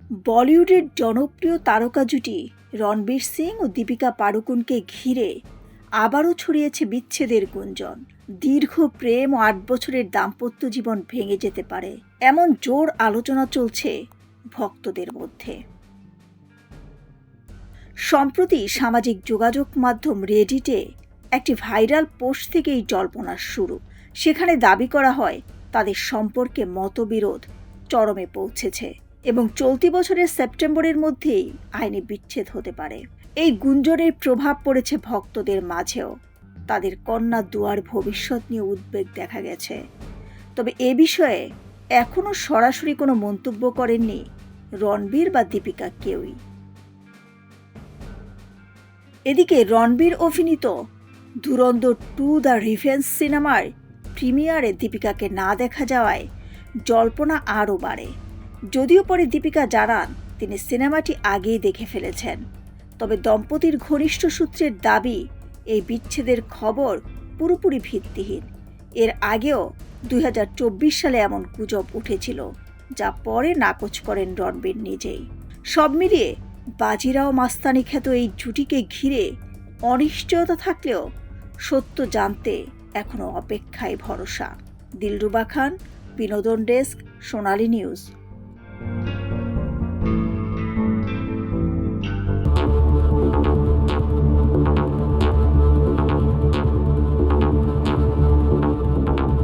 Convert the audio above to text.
বলিউডের জনপ্রিয় তারকা জুটি রণবীর সিং ও দীপিকা পাড়ুকোনকে ঘিরে আবারও ছড়িয়েছে বিচ্ছেদের গুঞ্জন। দীর্ঘ প্রেম ও ৮ বছরের দাম্পত্য জীবন ভেঙে যেতে পারে এমন জোর আলোচনা চলছে ভক্তদের মধ্যে। সম্প্রতি সামাজিক যোগাযোগ মাধ্যম রেডিটে একটি ভাইরাল পোস্ট থেকেই জল্পনার শুরু। সেখানে দাবি করা হয় তাদের সম্পর্কে মতবিরোধ চরমে পৌঁছেছে এবং চলতি বছরের সেপ্টেম্বরের মধ্যেই আইনি বিচ্ছেদ হতে পারে। এই গুঞ্জনের প্রভাব পড়েছে ভক্তদের মাঝেও। তাদের কন্যা দুয়ার ভবিষ্যৎ নিয়ে উদ্বেগ দেখা গেছে। তবে এ বিষয়ে এখনও সরাসরি কোনো মন্তব্য করেননি রণবীর বা দীপিকা কেউই। এদিকে রণবীর অভিনীত ধুরন্ধর 2 দ্য রিভেঞ্জ সিনেমার প্রিমিয়ারে দীপিকাকে না দেখা যাওয়ায় জল্পনা আরও বাড়ে। যদিও পরে দীপিকা জানান তিনি সিনেমাটি আগেই দেখে ফেলেছেন, তবে দম্পতির ঘনিষ্ঠ সূত্রের দাবি এই বিচ্ছেদের খবর পুরোপুরি ভিত্তিহীন। এর আগেও 2024 সালে এমন গুজব উঠেছিল, যা পরে নাকচ করেন রণবীর নিজেই। সব মিলিয়ে বাজিরাও মাস্তানি খ্যাত এই জুটিকে ঘিরে অনিশ্চয়তা থাকলেও সত্য জানতে এখনো অপেক্ষায় ভরসা। দিলরুবা খান, বিনোদন ডেস্ক, সোনালী নিউজ।